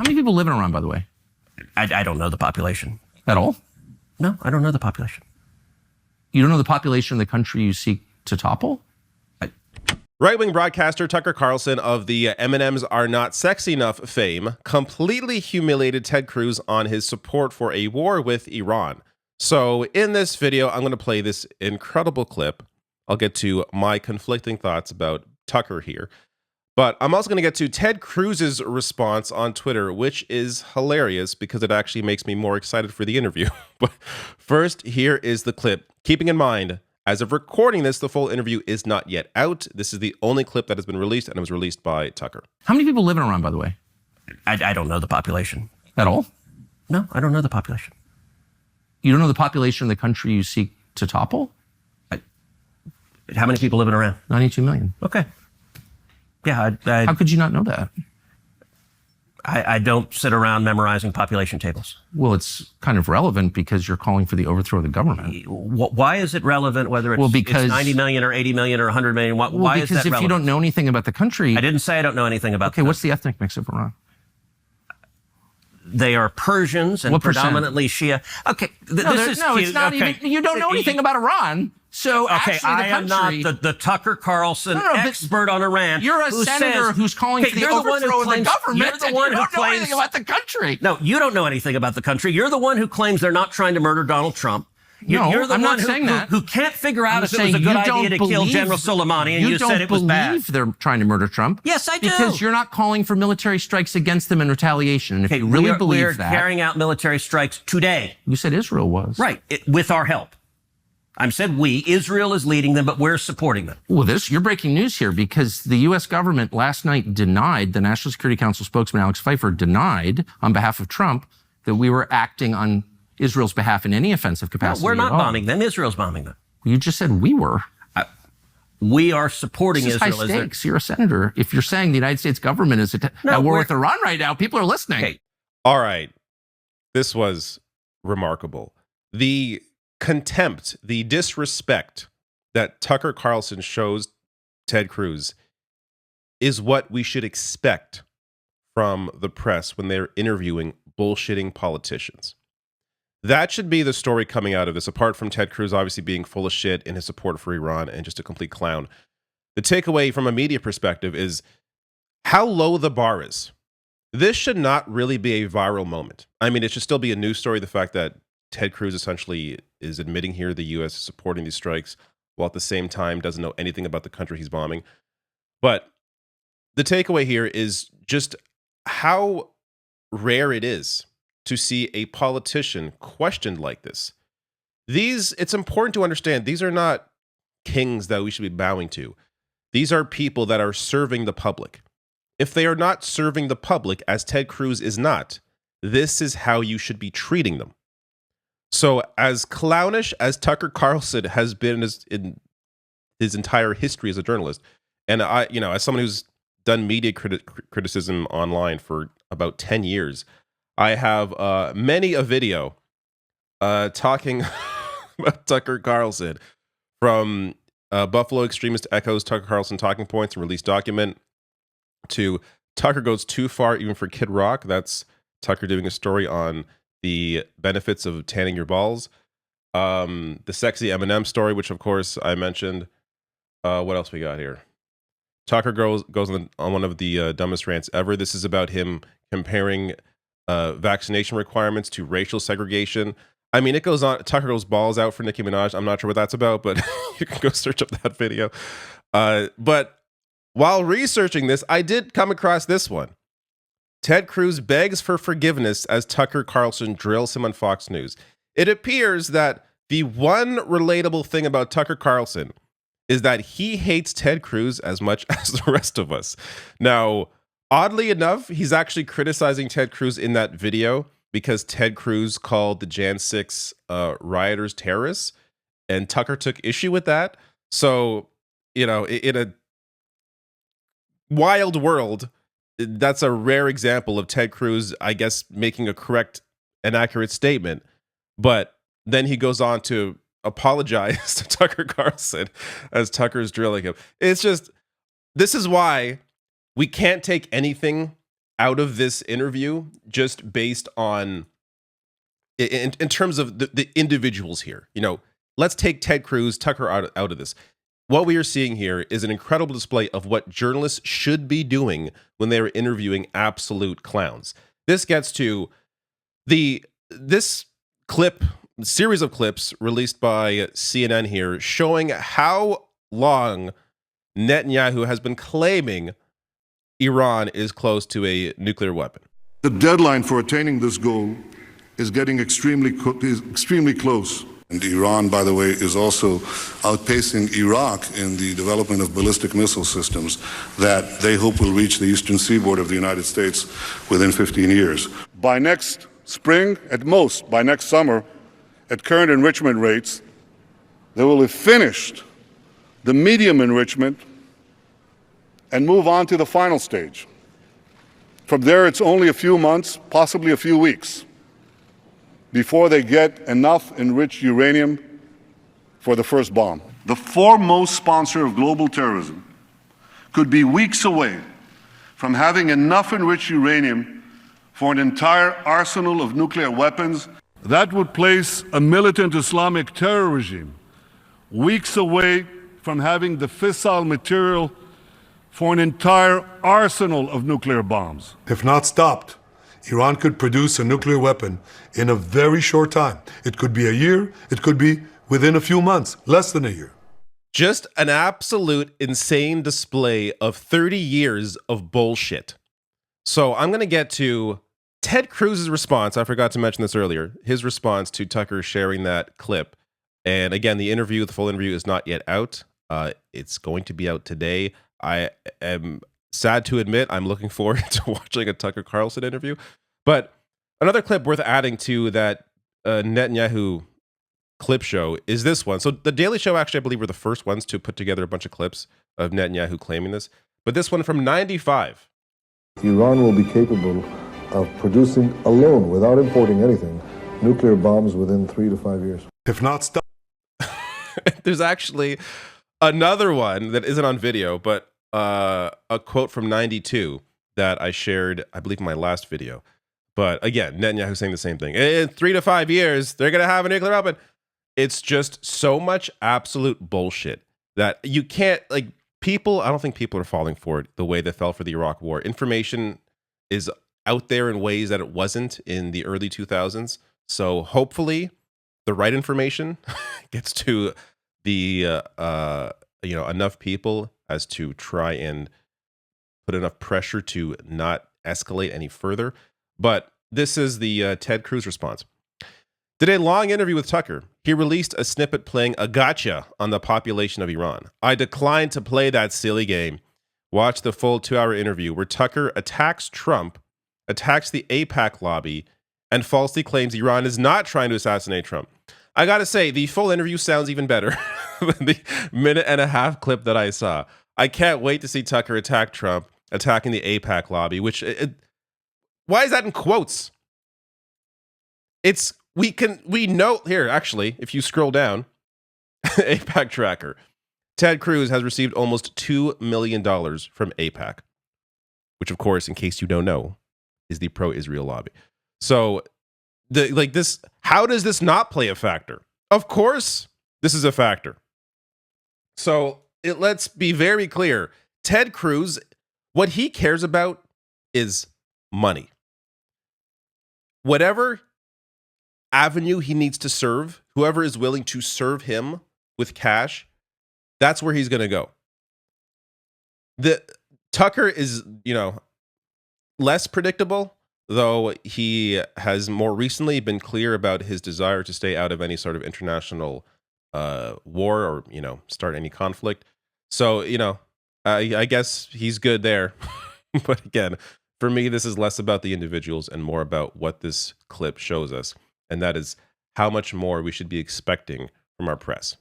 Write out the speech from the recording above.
How many people live in Iran, by the way? I don't know the population. At all? No, I don't know the population. You don't know the population of the country you seek to topple? Right-wing broadcaster Tucker Carlson of the M&Ms Are Not Sexy Enough fame completely humiliated Ted Cruz on his support for a war with Iran. So in this video, I'm going to play this incredible clip. I'll get to my conflicting thoughts about Tucker here. But I'm also going to get to Ted Cruz's response on Twitter, which is hilarious because it actually makes me more excited for the interview. But first, here is the clip. Keeping in mind, as of recording this, the full interview is not yet out. This is the only clip that has been released, and it was released by Tucker. How many people live in Iran, by the way? I don't know the population. At all? No, I don't know the population. You don't know the population of the country you seek to topple? How many people live in Iran? 92 million. Okay. Yeah, How could you not know that? I don't sit around memorizing population tables. Well, it's kind of relevant because you're calling for the overthrow of the government. Why is it relevant whether it's, because, it's 90 million or 80 million or 100 million? Why is that relevant? Because if you don't know anything about the country... I didn't say I don't know anything about Okay, what's the ethnic mix of Iran? They are Persians and predominantly Shia. Okay, this is cute. It's not okay. even... You don't know anything about Iran. So okay, actually, I am not the Tucker Carlson expert on Iran. You're a senator who's calling for the overthrow of the government. You're the one who claims, know anything about the country. No, you don't know anything about the country. You're the one who claims they're not trying to murder Donald Trump. You're the one who can't figure out if it was a good idea to kill General Soleimani, and you said it was bad. You don't believe they're trying to murder Trump. Yes, I do. Because you're not calling for military strikes against them in retaliation. And if you really believe that... We're carrying out military strikes today. You said Israel was. Right, with our help. I said we. Israel is leading them, but we're supporting them. Well, you're breaking news here because the U.S. government last night denied, the National Security Council spokesman Alex Pfeiffer denied on behalf of Trump that we were acting on Israel's behalf in any offensive capacity. No, we're not bombing them. Israel's bombing them. You just said we were. We are supporting Israel. High stakes. You're a senator. If you're saying the United States government is at war with Iran right now, people are listening. Okay. All right. This was remarkable. The contempt, the disrespect that Tucker Carlson shows Ted Cruz is what we should expect from the press when they're interviewing bullshitting politicians. That should be the story coming out of this, apart from Ted Cruz obviously being full of shit in his support for Iran and just a complete clown. The takeaway from a media perspective is how low the bar is. This should not really be a viral moment. I mean, it should still be a news story, the fact that Ted Cruz essentially is admitting here the U.S. is supporting these strikes while at the same time doesn't know anything about the country he's bombing. But the takeaway here is just how rare it is to see a politician questioned like this. It's important to understand, these are not kings that we should be bowing to. These are people that are serving the public. If they are not serving the public, as Ted Cruz is not, this is how you should be treating them. So as clownish as Tucker Carlson has been in his entire history as a journalist, and as someone who's done media criticism online for about 10 years, I have many a video talking about Tucker Carlson, from Buffalo Extremist Echoes, Tucker Carlson Talking Points, and Release Document, to Tucker Goes Too Far Even for Kid Rock. That's Tucker doing a story on the benefits of tanning your balls. The sexy M&M story, which of course I mentioned. What else we got here? Tucker goes on one of the dumbest rants ever. This is about him comparing vaccination requirements to racial segregation. I mean, it goes on. Tucker goes balls out for Nicki Minaj. I'm not sure what that's about, but you can go search up that video. But while researching this, I did come across this one. Ted Cruz begs for forgiveness as Tucker Carlson drills him on Fox News. It appears that the one relatable thing about Tucker Carlson is that he hates Ted Cruz as much as the rest of us. Now, oddly enough, he's actually criticizing Ted Cruz in that video because Ted Cruz called the Jan 6 rioters terrorists, and Tucker took issue with that. So, in a wild world, that's a rare example of Ted Cruz, I guess, making a correct and accurate statement. But then he goes on to apologize to Tucker Carlson as Tucker's drilling him. It's just, this is why we can't take anything out of this interview just based on in terms of the individuals here. You know, let's take Ted Cruz, Tucker out of this. What we are seeing here is an incredible display of what journalists should be doing when they are interviewing absolute clowns. This gets to this series of clips released by CNN here showing how long Netanyahu has been claiming Iran is close to a nuclear weapon. The deadline for attaining this goal is getting extremely close. And Iran, by the way, is also outpacing Iraq in the development of ballistic missile systems that they hope will reach the eastern seaboard of the United States within 15 years. By next spring, at most, by next summer, at current enrichment rates, they will have finished the medium enrichment and move on to the final stage. From there, it's only a few months, possibly a few weeks, before they get enough enriched uranium for the first bomb. The foremost sponsor of global terrorism could be weeks away from having enough enriched uranium for an entire arsenal of nuclear weapons. That would place a militant Islamic terror regime weeks away from having the fissile material for an entire arsenal of nuclear bombs. If not stopped, Iran could produce a nuclear weapon in a very short time. It could be a year, it could be within a few months, less than a year. Just an absolute insane display of 30 years of bullshit. So I'm going to get to Ted Cruz's response. I forgot to mention this earlier. His response to Tucker sharing that clip. And again, the full interview is not yet out. It's going to be out today. I am sad to admit I'm looking forward to watching a Tucker Carlson interview. But another clip worth adding to that Netanyahu clip show is this one. So the Daily Show actually, I believe, were the first ones to put together a bunch of clips of Netanyahu claiming this. But this one from 95. Iran will be capable of producing alone, without importing anything, nuclear bombs within 3 to 5 years. If not stopped. There's actually another one that isn't on video, but a quote from 92 that I shared, I believe, in my last video. But again, Netanyahu saying the same thing. In 3 to 5 years, they're going to have a nuclear weapon. It's just so much absolute bullshit that you can't, like, people, I don't think people are falling for it the way they fell for the Iraq war. Information is out there in ways that it wasn't in the early 2000s. So hopefully the right information gets to the, enough people as to try and put enough pressure to not escalate any further. But this is the Ted Cruz response. Did a long interview with Tucker. He released a snippet playing a gotcha on the population of Iran. I declined to play that silly game. Watch the full 2-hour interview where Tucker attacks Trump, attacks the AIPAC lobby, and falsely claims Iran is not trying to assassinate Trump. I gotta say, the full interview sounds even better than the 1.5-minute clip that I saw. I can't wait to see Tucker attack Trump, attacking the AIPAC lobby, which... why is that in quotes? We know here, actually, if you scroll down, AIPAC tracker, Ted Cruz has received almost $2 million from AIPAC, which, of course, in case you don't know, is the pro-Israel lobby. So, how does this not play a factor? Of course, this is a factor. So, let's be very clear. Ted Cruz, what he cares about is money. Whatever avenue he needs to serve, whoever is willing to serve him with cash, that's where he's going to go. The Tucker is, less predictable, though he has more recently been clear about his desire to stay out of any sort of international war or, start any conflict. So, I guess he's good there. But again, for me, this is less about the individuals and more about what this clip shows us. And that is how much more we should be expecting from our press.